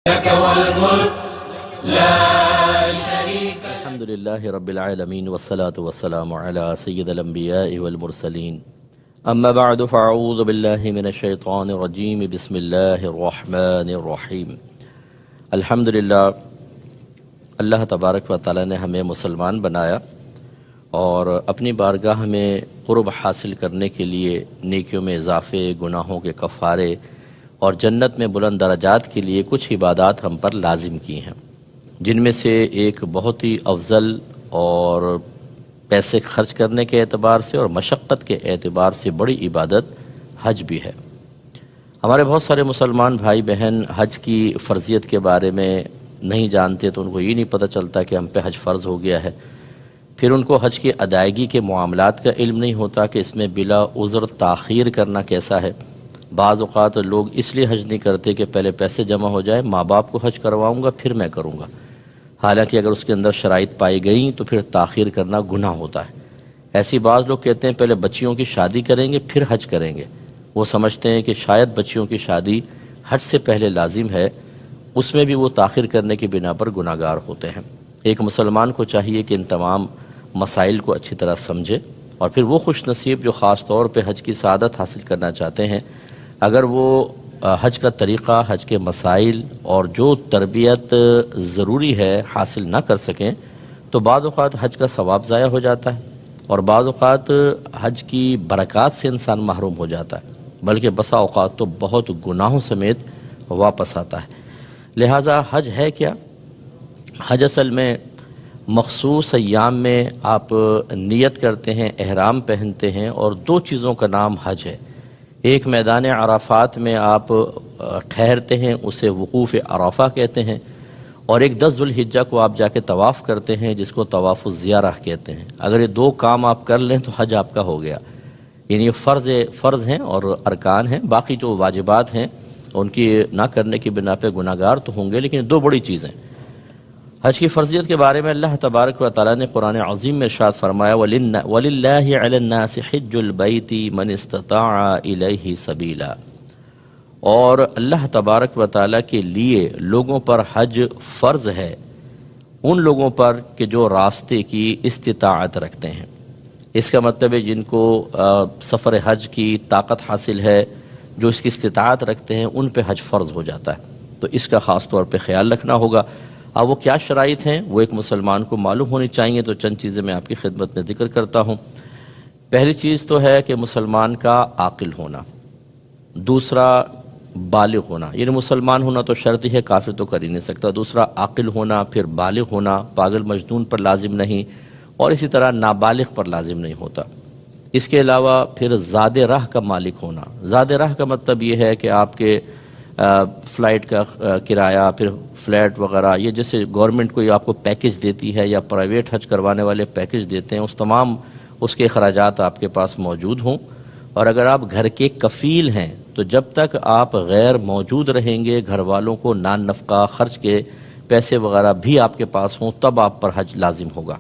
لك والملك لا شريك لك. الحمد لله رب العالمين والصلاة والسلام على سيد الأنبياء والمرسلين. أما بعد فأعوذ بالله من الشيطان الرجيم. بسم الله الرحمن الرحيم. الحمدللہ اللہ تبارک و تعالی نے ہمیں مسلمان بنایا اور اپنی بارگاہ میں قرب حاصل کرنے کے لیے نیکیوں میں اضافے، گناہوں کے کفارے اور جنت میں بلند درجات کے لیے کچھ عبادات ہم پر لازم کی ہیں، جن میں سے ایک بہت ہی افضل اور پیسے خرچ کرنے کے اعتبار سے اور مشقت کے اعتبار سے بڑی عبادت حج بھی ہے۔ ہمارے بہت سارے مسلمان بھائی بہن حج کی فرضیت کے بارے میں نہیں جانتے، تو ان کو یہ نہیں پتہ چلتا کہ ہم پہ حج فرض ہو گیا ہے۔ پھر ان کو حج کی ادائیگی کے معاملات کا علم نہیں ہوتا کہ اس میں بلا عذر تاخیر کرنا کیسا ہے۔ بعض اوقات لوگ اس لیے حج نہیں کرتے کہ پہلے پیسے جمع ہو جائے، ماں باپ کو حج کرواؤں گا پھر میں کروں گا، حالانکہ اگر اس کے اندر شرائط پائی گئیں تو پھر تاخیر کرنا گناہ ہوتا ہے۔ ایسی بعض لوگ کہتے ہیں پہلے بچیوں کی شادی کریں گے پھر حج کریں گے، وہ سمجھتے ہیں کہ شاید بچیوں کی شادی حج سے پہلے لازم ہے، اس میں بھی وہ تاخیر کرنے کی بنا پر گناہگار ہوتے ہیں۔ ایک مسلمان کو چاہیے کہ ان تمام مسائل کو اچھی طرح سمجھے، اور پھر وہ خوش نصیب جو خاص طور پہ حج کی سعادت حاصل کرنا چاہتے ہیں، اگر وہ حج کا طریقہ، حج کے مسائل اور جو تربیت ضروری ہے حاصل نہ کر سکیں تو بعض اوقات حج کا ثواب ضائع ہو جاتا ہے، اور بعض اوقات حج کی برکات سے انسان محروم ہو جاتا ہے، بلکہ بسا اوقات تو بہت گناہوں سمیت واپس آتا ہے۔ لہٰذا حج ہے کیا؟ حج اصل میں مخصوص ایام میں آپ نیت کرتے ہیں، احرام پہنتے ہیں، اور دو چیزوں کا نام حج ہے۔ ایک میدان عرفات میں آپ ٹھہرتے ہیں، اسے وقوف عرفہ کہتے ہیں، اور ایک 10 ذوالحجہ کو آپ جا کے طواف کرتے ہیں، جس کو طواف الزیارہ کہتے ہیں۔ اگر یہ دو کام آپ کر لیں تو حج آپ کا ہو گیا، یعنی یہ فرض ہیں اور ارکان ہیں، باقی جو واجبات ہیں ان کی نہ کرنے کی بنا پہ گناہگار تو ہوں گے، لیکن دو بڑی چیزیں۔ حج کی فرضیت کے بارے میں اللہ تبارک و تعالیٰ نے قرآن عظیم میں ارشاد فرمایا وَلِلَّهِ عَلَى النَّاسِ حِجُّ الْبَيْتِ مَنِ اسْتَطَاعَ إِلَيْهِ سَبِيلًا، اور اللہ تبارک و تعالیٰ کے لیے لوگوں پر حج فرض ہے، ان لوگوں پر کہ جو راستے کی استطاعت رکھتے ہیں۔ اس کا مطلب ہے جن کو سفر حج کی طاقت حاصل ہے، جو اس کی استطاعت رکھتے ہیں، ان پہ حج فرض ہو جاتا ہے، تو اس کا خاص طور پہ خیال رکھنا ہوگا۔ اب وہ کیا شرائط ہیں وہ ایک مسلمان کو معلوم ہونی چاہیے، تو چند چیزیں میں آپ کی خدمت میں ذکر کرتا ہوں۔ پہلی چیز تو ہے کہ مسلمان کا عاقل ہونا، دوسرا بالغ ہونا، یعنی مسلمان ہونا تو شرط ہی ہے، کافر تو کر ہی نہیں سکتا، دوسرا عاقل ہونا، پھر بالغ ہونا، پاگل مجنون پر لازم نہیں، اور اسی طرح نابالغ پر لازم نہیں ہوتا۔ اس کے علاوہ پھر زاد راہ کا مالک ہونا۔ زاد راہ کا مطلب یہ ہے کہ آپ کے فلائٹ کا کرایہ، پھر فلیٹ وغیرہ، یہ جیسے گورنمنٹ کوئی آپ کو پیکج دیتی ہے یا پرائیویٹ حج کروانے والے پیکج دیتے ہیں، اس کے اخراجات آپ کے پاس موجود ہوں، اور اگر آپ گھر کے کفیل ہیں تو جب تک آپ غیر موجود رہیں گے، گھر والوں کو نان نفقہ خرچ کے پیسے وغیرہ بھی آپ کے پاس ہوں، تب آپ پر حج لازم ہوگا۔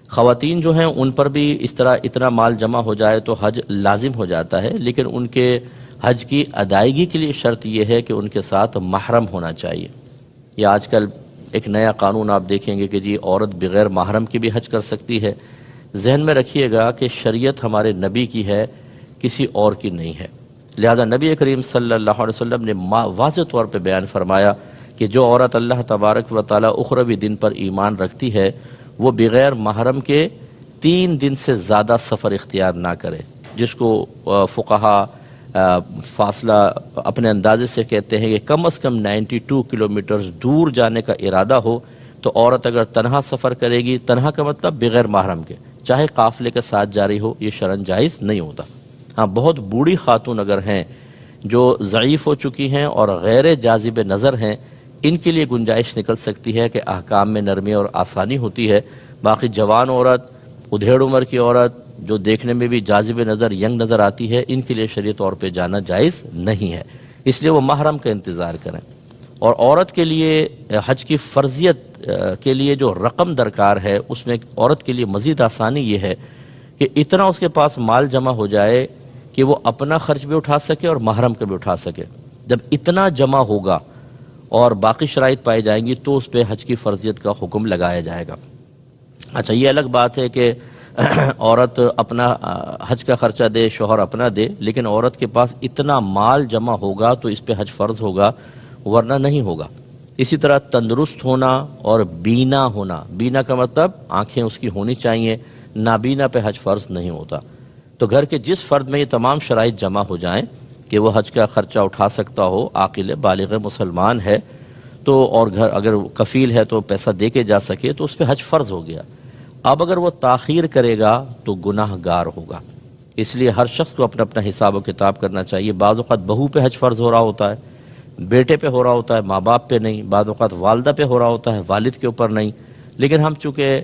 خواتین جو ہیں ان پر بھی اس طرح اتنا مال جمع ہو جائے تو حج لازم ہو جاتا ہے، لیکن ان کے حج کی ادائیگی کے لیے شرط یہ ہے کہ ان کے ساتھ محرم ہونا چاہیے۔ یا آج کل ایک نیا قانون آپ دیکھیں گے کہ جی عورت بغیر محرم کی بھی حج کر سکتی ہے۔ ذہن میں رکھیے گا کہ شریعت ہمارے نبی کی ہے، کسی اور کی نہیں ہے، لہذا نبی کریم صلی اللہ علیہ وسلم نے واضح طور پہ بیان فرمایا کہ جو عورت اللہ تبارک و تعالیٰ اخروی دن پر ایمان رکھتی ہے، وہ بغیر محرم کے 3 دن سے زیادہ سفر اختیار نہ کرے، جس کو فقہا فاصلہ اپنے اندازے سے کہتے ہیں کہ کم از کم 92 کلومیٹرز دور جانے کا ارادہ ہو تو عورت اگر تنہا سفر کرے گی، تنہا کا مطلب بغیر محرم کے، چاہے قافلے کے ساتھ جاری ہو، یہ شرعاً جائز نہیں ہوتا۔ ہاں، بہت بوڑھی خاتون اگر ہیں جو ضعیف ہو چکی ہیں اور غیر جاذب نظر ہیں، ان کے لیے گنجائش نکل سکتی ہے کہ احکام میں نرمی اور آسانی ہوتی ہے، باقی جوان عورت، ادھیڑ عمر کی عورت جو دیکھنے میں بھی جاذب نظر ینگ نظر آتی ہے، ان کے لیے شرعی طور پہ جانا جائز نہیں ہے، اس لیے وہ محرم کا انتظار کریں۔ اور عورت کے لیے حج کی فرضیت کے لیے جو رقم درکار ہے، اس میں عورت کے لیے مزید آسانی یہ ہے کہ اتنا اس کے پاس مال جمع ہو جائے کہ وہ اپنا خرچ بھی اٹھا سکے اور محرم کا بھی اٹھا سکے۔ جب اتنا جمع ہوگا اور باقی شرائط پائی جائیں گی تو اس پہ حج کی فرضیت کا حکم لگایا جائے گا۔ اچھا، یہ الگ بات ہے کہ عورت اپنا حج کا خرچہ دے، شوہر اپنا دے، لیکن عورت کے پاس اتنا مال جمع ہوگا تو اس پہ حج فرض ہوگا، ورنہ نہیں ہوگا۔ اسی طرح تندرست ہونا اور بینا ہونا، بینا کا مطلب آنکھیں اس کی ہونی چاہیے، نابینا پہ حج فرض نہیں ہوتا۔ تو گھر کے جس فرد میں یہ تمام شرائط جمع ہو جائیں کہ وہ حج کا خرچہ اٹھا سکتا ہو، عاقل بالغ مسلمان ہے تو، اور گھر اگر کفیل ہے تو پیسہ دے کے جا سکے تو اس پہ حج فرض ہو گیا۔ اب اگر وہ تاخیر کرے گا تو گناہ گار ہوگا۔ اس لیے ہر شخص کو اپنا اپنا حساب و کتاب کرنا چاہیے۔ بعض اوقات بہو پہ حج فرض ہو رہا ہوتا ہے، بیٹے پہ ہو رہا ہوتا ہے، ماں باپ پہ نہیں، بعض اوقات والدہ پہ ہو رہا ہوتا ہے، والد کے اوپر نہیں۔ لیکن ہم چونکہ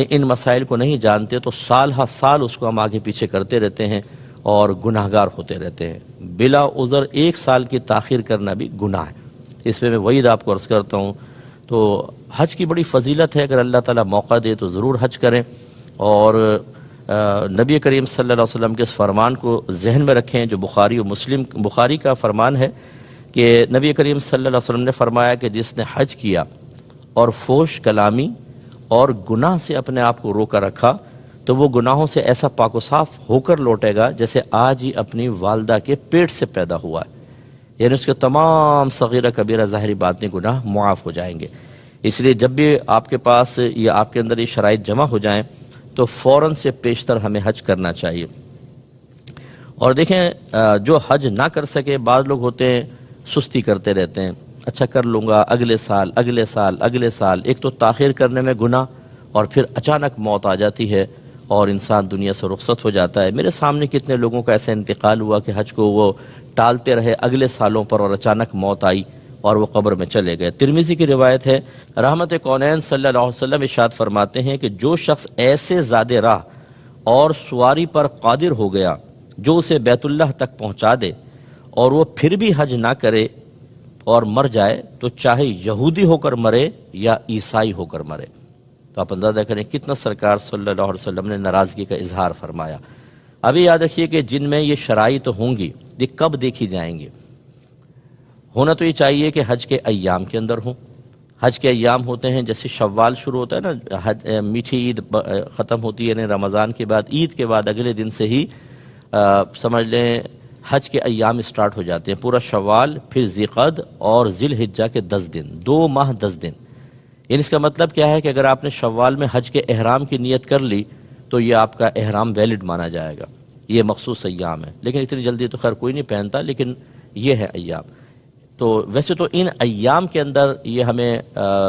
ان مسائل کو نہیں جانتے تو سال ہر سال اس کو ہم آگے پیچھے کرتے رہتے ہیں اور گناہ گار ہوتے رہتے ہیں۔ بلا عذر 1 سال کی تاخیر کرنا بھی گناہ ہے۔ اس پہ میں وعید آپ کو عرض کرتا ہوں۔ تو حج کی بڑی فضیلت ہے، اگر اللہ تعالیٰ موقع دے تو ضرور حج کریں، اور نبی کریم صلی اللہ علیہ وسلم کے اس فرمان کو ذہن میں رکھیں جو بخاری کا فرمان ہے کہ نبی کریم صلی اللہ علیہ وسلم نے فرمایا کہ جس نے حج کیا اور فحش کلامی اور گناہ سے اپنے آپ کو روکا رکھا تو وہ گناہوں سے ایسا پاک و صاف ہو کر لوٹے گا جیسے آج ہی اپنی والدہ کے پیٹ سے پیدا ہوا ہے، یعنی اس کے تمام صغیرہ کبیرہ ظاہری باطنی گناہ معاف ہو جائیں گے۔ اس لیے جب بھی آپ کے پاس یا آپ کے اندر یہ شرائط جمع ہو جائیں تو فوراً سے پیشتر ہمیں حج کرنا چاہیے۔ اور دیکھیں، جو حج نہ کر سکے، بعض لوگ ہوتے ہیں سستی کرتے رہتے ہیں، اچھا کر لوں گا اگلے سال اگلے سال اگلے سال۔ ایک تو تاخیر کرنے میں گناہ، اور پھر اچانک موت آ جاتی ہے اور انسان دنیا سے رخصت ہو جاتا ہے۔ میرے سامنے کتنے لوگوں کا ایسا انتقال ہوا کہ حج کو وہ ٹالتے رہے اگلے سالوں پر اور اچانک موت آئی اور وہ قبر میں چلے گئے۔ ترمذی کی روایت ہے، رحمت کونین صلی اللہ علیہ وسلم ارشاد فرماتے ہیں کہ جو شخص ایسے زادے راہ اور سواری پر قادر ہو گیا جو اسے بیت اللہ تک پہنچا دے اور وہ پھر بھی حج نہ کرے اور مر جائے تو چاہے یہودی ہو کر مرے یا عیسائی ہو کر مرے۔ تو آپ اندازہ کریں کتنا سرکار صلی اللہ علیہ وسلم نے ناراضگی کا اظہار فرمایا۔ ابھی یاد رکھیے کہ جن میں یہ شرائط ہوں گی یہ کب دیکھی جائیں گی؟ ہونا تو یہ چاہیے کہ حج کے ایام کے اندر ہوں۔ حج کے ایام ہوتے ہیں جیسے شوال شروع ہوتا ہے نا، میٹھی عید ختم ہوتی ہے، یعنی رمضان کے بعد، عید کے بعد اگلے دن سے ہی سمجھ لیں حج کے ایام سٹارٹ ہو جاتے ہیں۔ پورا شوال، پھر ذیقعد اور ذی الحجہ کے 10 دن، 2 ماہ 10 دن۔ یعنی اس کا مطلب کیا ہے کہ اگر آپ نے شوال میں حج کے احرام کی نیت کر لی تو یہ آپ کا احرام ویلڈ مانا جائے گا۔ یہ مخصوص ایام ہے، لیکن اتنی جلدی تو خیر کوئی نہیں پہنتا، لیکن یہ ہے ایام۔ تو ویسے تو ان ایام کے اندر یہ ہمیں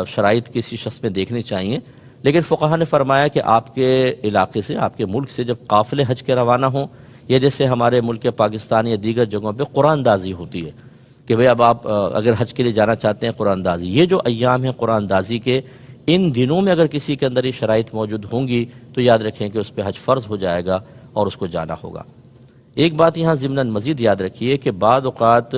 شرائط کسی شخص میں دیکھنی چاہیے، لیکن فقہا نے فرمایا کہ آپ کے علاقے سے، آپ کے ملک سے جب قافلے حج کے روانہ ہوں، یا جیسے ہمارے ملک پاکستان یا دیگر جگہوں پہ قرآن دازی ہوتی ہے کہ بھئی اب آپ اگر حج کے لیے جانا چاہتے ہیں قرآن دازی، یہ جو ایام ہیں قرآن دازی کے، ان دنوں میں اگر کسی کے اندر یہ شرائط موجود ہوں گی تو یاد رکھیں کہ اس پہ حج فرض ہو جائے گا اور اس کو جانا ہوگا۔ ایک بات یہاں ضمناً مزید یاد رکھیے کہ بعض اوقات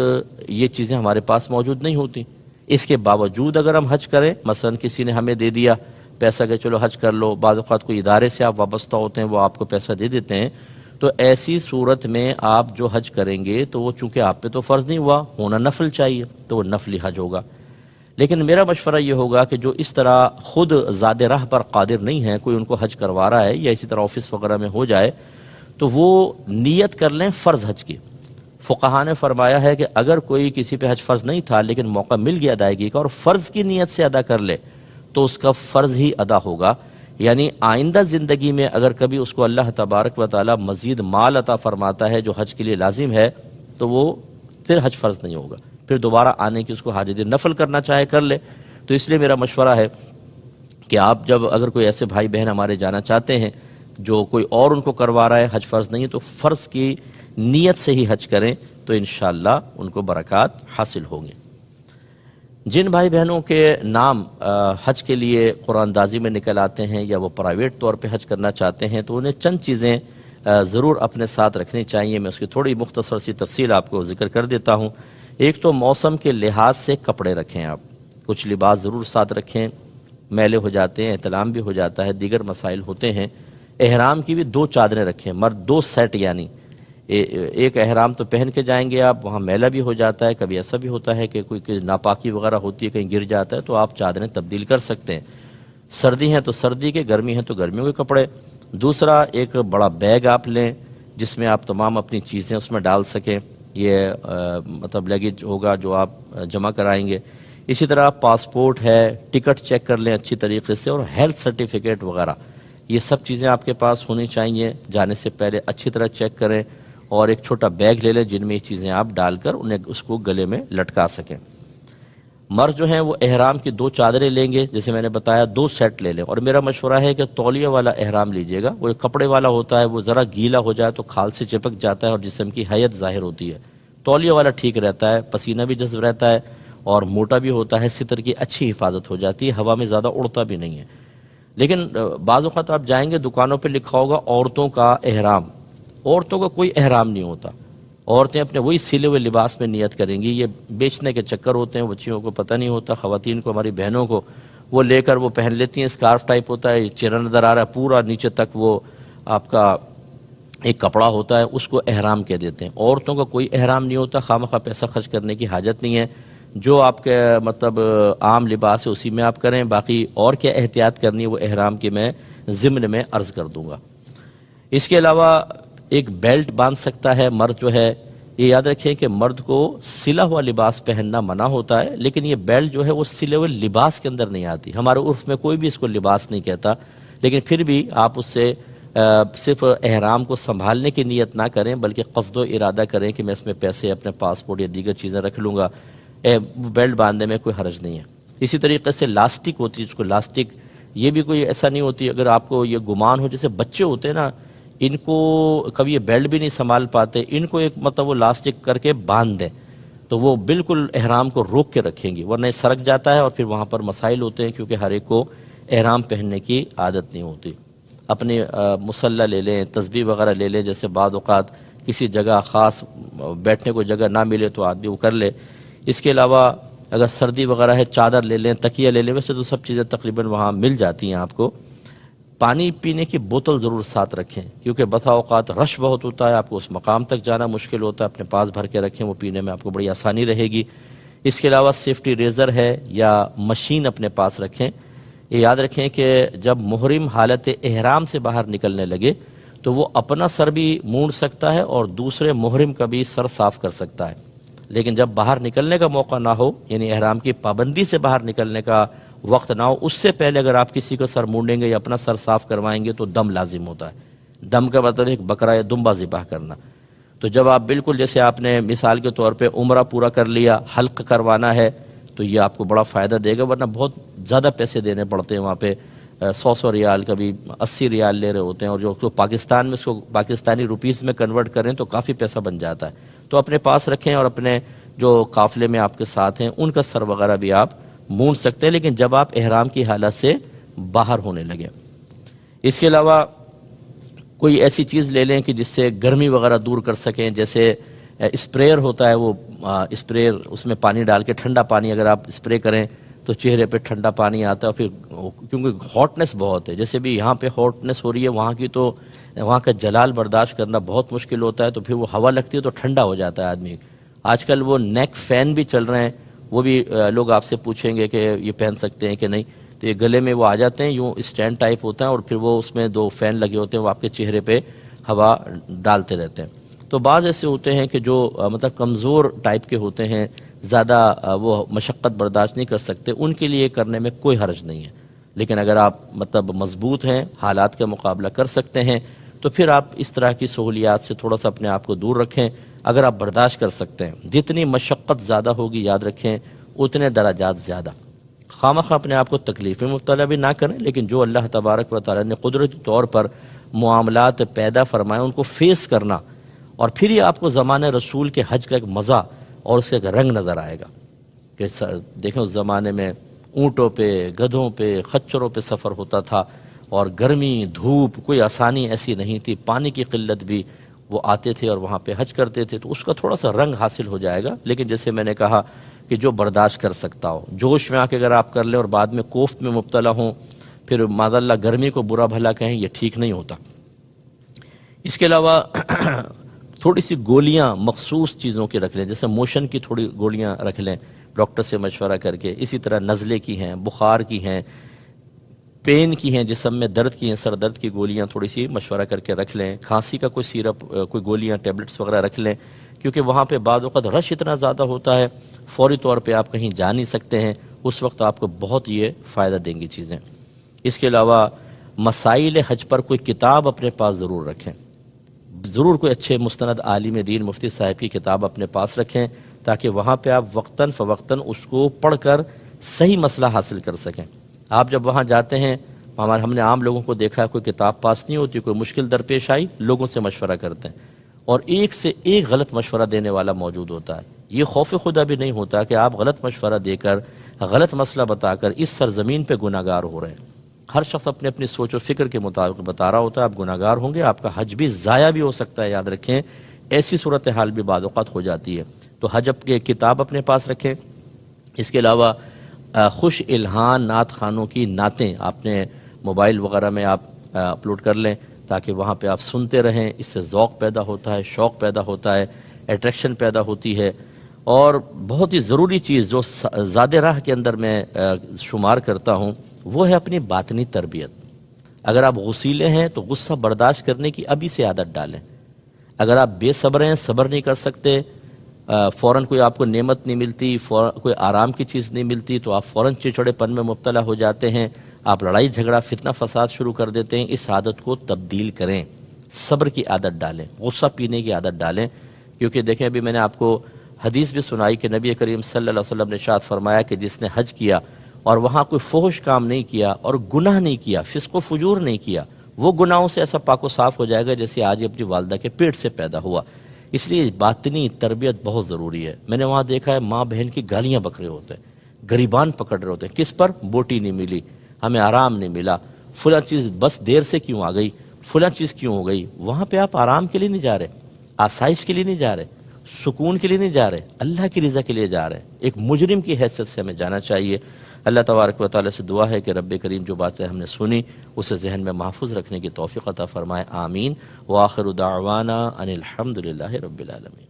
یہ چیزیں ہمارے پاس موجود نہیں ہوتی، اس کے باوجود اگر ہم حج کریں، مثلا کسی نے ہمیں دے دیا پیسہ کہ چلو حج کر لو، بعض اوقات کوئی ادارے سے آپ وابستہ ہوتے ہیں وہ آپ کو پیسہ دے دیتے ہیں، تو ایسی صورت میں آپ جو حج کریں گے تو وہ چونکہ آپ پہ تو فرض نہیں ہوا، ہونا نفل چاہیے، تو وہ نفلی حج ہوگا۔ لیکن میرا مشورہ یہ ہوگا کہ جو اس طرح خود زاد راہ پر قادر نہیں ہے، کوئی ان کو حج کروا رہا ہے یا اسی طرح آفس وغیرہ میں ہو جائے، تو وہ نیت کر لیں فرض حج کی۔ فقہا نے فرمایا ہے کہ اگر کوئی کسی پہ حج فرض نہیں تھا لیکن موقع مل گیا ادائیگی کا اور فرض کی نیت سے ادا کر لے تو اس کا فرض ہی ادا ہوگا، یعنی آئندہ زندگی میں اگر کبھی اس کو اللہ تبارک و تعالی مزید مال عطا فرماتا ہے جو حج کے لیے لازم ہے تو وہ پھر حج فرض نہیں ہوگا، پھر دوبارہ آنے کی اس کو حاجت نفل کرنا چاہے کر لے۔ تو اس لیے میرا مشورہ ہے کہ آپ جب اگر کوئی ایسے بھائی بہن ہمارے جانا چاہتے ہیں جو کوئی اور ان کو کروا رہا ہے، حج فرض نہیں ہے، تو فرض کی نیت سے ہی حج کریں تو انشاءاللہ ان کو برکات حاصل ہوں گے۔ جن بھائی بہنوں کے نام حج کے لیے قرآن دازی میں نکل آتے ہیں یا وہ پرائیویٹ طور پہ حج کرنا چاہتے ہیں تو انہیں چند چیزیں ضرور اپنے ساتھ رکھنی چاہیے۔ میں اس کی تھوڑی مختصر سی تفصیل آپ کو ذکر کر دیتا ہوں۔ ایک تو موسم کے لحاظ سے کپڑے رکھیں، آپ کچھ لباس ضرور ساتھ رکھیں، میلے ہو جاتے ہیں، احتلام بھی ہو جاتا ہے، دیگر مسائل ہوتے ہیں۔ احرام کی بھی 2 چادریں رکھیں، مرد 2 سیٹ، یعنی ایک احرام تو پہن کے جائیں گے آپ، وہاں میلا بھی ہو جاتا ہے، کبھی ایسا بھی ہوتا ہے کہ کوئی ناپاکی وغیرہ ہوتی ہے، کہیں گر جاتا ہے، تو آپ چادریں تبدیل کر سکتے ہیں۔ سردی ہیں تو سردی کے، گرمی ہیں تو گرمیوں کے کپڑے۔ دوسرا، ایک بڑا بیگ آپ لیں جس میں آپ تمام اپنی چیزیں اس میں ڈال سکیں، یہ مطلب لیگیج ہوگا جو آپ جمع کرائیں گے۔ اسی طرح پاسپورٹ ہے، ٹکٹ چیک کر لیں اچھی طریقے سے، اور ہیلتھ سرٹیفکیٹ وغیرہ، یہ سب چیزیں آپ کے پاس ہونی چاہیے۔ جانے سے پہلے اچھی طرح چیک کریں، اور ایک چھوٹا بیگ لے لیں جن میں یہ چیزیں آپ ڈال کر انہیں اس کو گلے میں لٹکا سکیں۔ مرد جو ہیں وہ احرام کی 2 چادریں لیں گے، جیسے میں نے بتایا 2 سیٹ لے لیں، اور میرا مشورہ ہے کہ تولیہ والا احرام لیجئے گا۔ وہ کپڑے والا ہوتا ہے وہ ذرا گیلا ہو جائے تو کھال سے چپک جاتا ہے اور جسم کی حیت ظاہر ہوتی ہے۔ تولیہ والا ٹھیک رہتا ہے، پسینہ بھی جذب رہتا ہے اور موٹا بھی ہوتا ہے، ستر کی اچھی حفاظت ہو جاتی ہے، ہوا میں زیادہ اڑتا بھی نہیں ہے۔ لیکن بعض اوقات آپ جائیں گے دکانوں پہ لکھا ہوگا عورتوں کا احرام، عورتوں کا کوئی احرام نہیں ہوتا۔ عورتیں اپنے وہی سلے ہوئے لباس میں نیت کریں گی، یہ بیچنے کے چکر ہوتے ہیں، بچیوں کو پتہ نہیں ہوتا، خواتین کو، ہماری بہنوں کو، وہ لے کر وہ پہن لیتی ہیں، اسکارف ٹائپ ہوتا ہے، چہرہ نظر آ رہا ہے پورا نیچے تک، وہ آپ کا ایک کپڑا ہوتا ہے، اس کو احرام کہہ دیتے ہیں۔ عورتوں کا کوئی احرام نہیں ہوتا، خواہ پیسہ خرچ کرنے کی حاجت نہیں ہے، جو آپ کے مطلب عام لباس ہے اسی میں آپ کریں، باقی اور کیا احتیاط کرنی ہے وہ احرام کی میں ضمن میں عرض کر دوں گا۔ اس کے علاوہ ایک بیلٹ باندھ سکتا ہے مرد جو ہے۔ یہ یاد رکھیں کہ مرد کو سلا ہوا لباس پہننا منع ہوتا ہے، لیکن یہ بیلٹ جو ہے وہ سلے ہوئے لباس کے اندر نہیں آتی۔ ہمارے عرف میں کوئی بھی اس کو لباس نہیں کہتا، لیکن پھر بھی آپ اس سے صرف احرام کو سنبھالنے کی نیت نہ کریں، بلکہ قصد و ارادہ کریں کہ میں اس میں پیسے، اپنے پاسپورٹ یا دیگر چیزیں رکھ لوں گا، بیلٹ باندھنے میں کوئی حرج نہیں ہے۔ اسی طریقے سے لاسٹک ہوتی ہے، اس کو لاسٹک، یہ بھی کوئی ایسا نہیں ہوتی، اگر آپ کو یہ گمان ہو، جیسے بچے ہوتے ہیں نا، ان کو کبھی یہ بیلٹ بھی نہیں سنبھال پاتے، ان کو ایک مطلب وہ لاسٹک کر کے باندھ دیں تو وہ بالکل احرام کو روک کے رکھیں گی، ورنہ یہ سرک جاتا ہے اور پھر وہاں پر مسائل ہوتے ہیں، کیونکہ ہر ایک کو احرام پہننے کی عادت نہیں ہوتی۔ اپنی مصلی لے لیں، تسبیح وغیرہ لے لیں، جیسے بعض اوقات کسی جگہ خاص بیٹھنے کو جگہ نہ ملے تو آدمی وہ کر لے۔ اس کے علاوہ اگر سردی وغیرہ ہے چادر لے لیں، تکیہ لے لیں، ویسے تو سب چیزیں تقریباً وہاں مل جاتی ہیں آپ کو۔ پانی پینے کی بوتل ضرور ساتھ رکھیں، کیونکہ بسا اوقات رش بہت ہوتا ہے، آپ کو اس مقام تک جانا مشکل ہوتا ہے، اپنے پاس بھر کے رکھیں، وہ پینے میں آپ کو بڑی آسانی رہے گی۔ اس کے علاوہ سیفٹی ریزر ہے یا مشین اپنے پاس رکھیں۔ یہ یاد رکھیں کہ جب محرم حالت احرام سے باہر نکلنے لگے تو وہ اپنا سر بھی مونڈ سکتا ہے اور دوسرے محرم کا بھی سر صاف کر سکتا ہے، لیکن جب باہر نکلنے کا موقع نہ ہو، یعنی احرام کی پابندی سے باہر نکلنے کا وقت نہ ہو، اس سے پہلے اگر آپ کسی کو سر مونڈیں گے یا اپنا سر صاف کروائیں گے تو دم لازم ہوتا ہے۔ دم کا مطلب ایک بکرا یا دمبا ذبح کرنا۔ تو جب آپ بالکل جیسے آپ نے مثال کے طور پہ عمرہ پورا کر لیا، حلق کروانا ہے، تو یہ آپ کو بڑا فائدہ دے گا، ورنہ بہت زیادہ پیسے دینے پڑتے ہیں وہاں پہ، 100 ریال، کبھی 80 ریال لے رہے ہوتے ہیں، اور جو پاکستان میں اس کو پاکستانی روپیز میں کنورٹ کریں تو کافی پیسہ بن جاتا ہے۔ تو اپنے پاس رکھیں، اور اپنے جو قافلے میں آپ کے ساتھ ہیں ان کا سر وغیرہ بھی آپ مونڈ سکتے ہیں، لیکن جب آپ احرام کی حالت سے باہر ہونے لگے۔ اس کے علاوہ کوئی ایسی چیز لے لیں کہ جس سے گرمی وغیرہ دور کر سکیں، جیسے اسپریئر ہوتا ہے، وہ اسپریئر، اس میں پانی ڈال کے ٹھنڈا پانی اگر آپ اسپرے کریں تو چہرے پہ ٹھنڈا پانی آتا ہے، پھر کیونکہ ہاٹنس بہت ہے، جیسے بھی یہاں پہ ہاٹنس ہو رہی ہے وہاں کی، تو وہاں کا جلال برداشت کرنا بہت مشکل ہوتا ہے، تو پھر وہ ہوا لگتی ہے تو ٹھنڈا ہو جاتا ہے آدمی۔ آج کل وہ نیک فین بھی چل رہے ہیں، وہ بھی لوگ آپ سے پوچھیں گے کہ یہ پہن سکتے ہیں کہ نہیں، تو یہ گلے میں وہ آ جاتے ہیں، یوں اسٹینڈ ٹائپ ہوتا ہے، اور پھر وہ اس میں 2 فین لگے ہوتے ہیں، وہ آپ کے چہرے پہ ہوا ڈالتے رہتے ہیں۔ تو بعض ایسے ہوتے ہیں کہ جو مطلب کمزور ٹائپ کے ہوتے ہیں، زیادہ وہ مشقت برداشت نہیں کر سکتے، ان کے لیے کرنے میں کوئی حرج نہیں ہے، لیکن اگر آپ مطلب مضبوط ہیں، حالات کا مقابلہ کر سکتے ہیں، تو پھر آپ اس طرح کی سہولیات سے تھوڑا سا اپنے آپ کو دور رکھیں۔ اگر آپ برداشت کر سکتے ہیں، جتنی مشقت زیادہ ہوگی یاد رکھیں اتنے درجات زیادہ۔ خامخواہ اپنے آپ کو تکلیف میں مبتلا بھی نہ کریں، لیکن جو اللہ تبارک و تعالی نے قدرتی طور پر معاملات پیدا فرمائے ان کو فیس کرنا، اور پھر یہ آپ کو زمانے رسول کے حج کا ایک مزہ اور اس کا ایک رنگ نظر آئے گا کہ دیکھیں اس زمانے میں اونٹوں پہ، گدھوں پہ، خچروں پہ سفر ہوتا تھا، اور گرمی، دھوپ، کوئی آسانی ایسی نہیں تھی، پانی کی قلت بھی، وہ آتے تھے اور وہاں پہ حج کرتے تھے، تو اس کا تھوڑا سا رنگ حاصل ہو جائے گا۔ لیکن جیسے میں نے کہا کہ جو برداشت کر سکتا ہو، جوش میں آ کے اگر آپ کر لیں اور بعد میں کوفت میں مبتلا ہوں، پھر معاذ اللہ گرمی کو برا بھلا کہیں، یہ ٹھیک نہیں ہوتا۔ اس کے علاوہ تھوڑی سی گولیاں مخصوص چیزوں کی رکھ لیں، جیسے موشن کی تھوڑی گولیاں رکھ لیں ڈاکٹر سے مشورہ کر کے، اسی طرح نزلے کی ہیں، بخار کی ہیں، پین کی ہیں، جسم میں درد کی ہیں، سر درد کی گولیاں تھوڑی سی مشورہ کر کے رکھ لیں، کھانسی کا کوئی سیرپ، کوئی گولیاں ٹیبلٹس وغیرہ رکھ لیں، کیونکہ وہاں پہ بعض اوقات رش اتنا زیادہ ہوتا ہے، فوری طور پہ آپ کہیں جا نہیں سکتے ہیں، اس وقت آپ کو بہت یہ فائدہ دیں گی چیزیں۔ اس کے علاوہ مسائل حج پر کوئی کتاب اپنے پاس ضرور رکھیں، ضرور کوئی اچھے مستند عالم دین مفتی صاحب کی کتاب اپنے پاس رکھیں، تاکہ وہاں پہ آپ وقتاً فوقتاً اس کو پڑھ کر صحیح مسئلہ حاصل کر سکیں۔ آپ جب وہاں جاتے ہیں، ہم نے عام لوگوں کو دیکھا ہے، کوئی کتاب پاس نہیں ہوتی، کوئی مشکل درپیش آئی، لوگوں سے مشورہ کرتے ہیں، اور ایک سے ایک غلط مشورہ دینے والا موجود ہوتا ہے۔ یہ خوف خدا بھی نہیں ہوتا کہ آپ غلط مشورہ دے کر، غلط مسئلہ بتا کر اس سرزمین پہ گناہ گار ہو رہے ہیں۔ ہر شخص اپنے اپنی سوچ و فکر کے مطابق بتا رہا ہوتا ہے، آپ گناہ گار ہوں گے، آپ کا حج بھی ضائع بھی ہو سکتا ہے، یاد رکھیں، ایسی صورتحال بھی بعض اوقات ہو جاتی ہے۔ تو حج کی کتاب اپنے پاس رکھیں۔ اس کے علاوہ خوش الہان نعت خوانوں کی نعتیں اپنے موبائل وغیرہ میں آپ اپلوڈ کر لیں، تاکہ وہاں پہ آپ سنتے رہیں، اس سے ذوق پیدا ہوتا ہے، شوق پیدا ہوتا ہے، اٹریکشن پیدا ہوتی ہے۔ اور بہت ہی ضروری چیز جو زاد راہ کے اندر میں شمار کرتا ہوں، وہ ہے اپنی باطنی تربیت۔ اگر آپ غصیلے ہیں تو غصہ برداشت کرنے کی ابھی سے عادت ڈالیں۔ اگر آپ بے صبر ہیں، صبر نہیں کر سکتے، فوراً کوئی آپ کو نعمت نہیں ملتی، کوئی آرام کی چیز نہیں ملتی، تو آپ فوراً چڑچڑے پن میں مبتلا ہو جاتے ہیں، آپ لڑائی جھگڑا فتنہ فساد شروع کر دیتے ہیں۔ اس عادت کو تبدیل کریں، صبر کی عادت ڈالیں، غصہ پینے کی عادت ڈالیں، کیونکہ دیکھیں ابھی میں نے آپ کو حدیث بھی سنائی کہ نبی کریم صلی اللہ علیہ وسلم نے ارشاد فرمایا کہ جس نے حج کیا اور وہاں کوئی فحش کام نہیں کیا اور گناہ نہیں کیا، فسق و فجور نہیں کیا، وہ گناہوں سے ایسا پاک و صاف ہو جائے گا جیسے آج اپنی والدہ کے پیٹ سے پیدا ہوا۔ اس لیے باطنی تربیت بہت ضروری ہے۔ میں نے وہاں دیکھا ہے ماں بہن کی گالیاں بک رہے ہوتے ہیں، گریبان پکڑ رہے ہوتے ہیں، کس پر؟ بوٹی نہیں ملی، ہمیں آرام نہیں ملا، فلاں چیز بس دیر سے کیوں آ گئی، فلاں چیز کیوں ہو گئی۔ وہاں پہ آپ آرام کے لیے نہیں جا رہے، آسائش کے لیے نہیں جا رہے، سکون کے لیے نہیں جا رہے، اللہ کی رضا کے لیے جا رہے ہیں۔ ایک مجرم کی حیثیت سے ہمیں جانا چاہیے۔ اللہ تبارک و تعالیٰ سے دعا ہے کہ رب کریم جو باتیں ہم نے سنی اسے ذہن میں محفوظ رکھنے کی توفیق عطا فرمائے، آمین۔ وآخر دعوانا ان الحمد للہ رب العالمین۔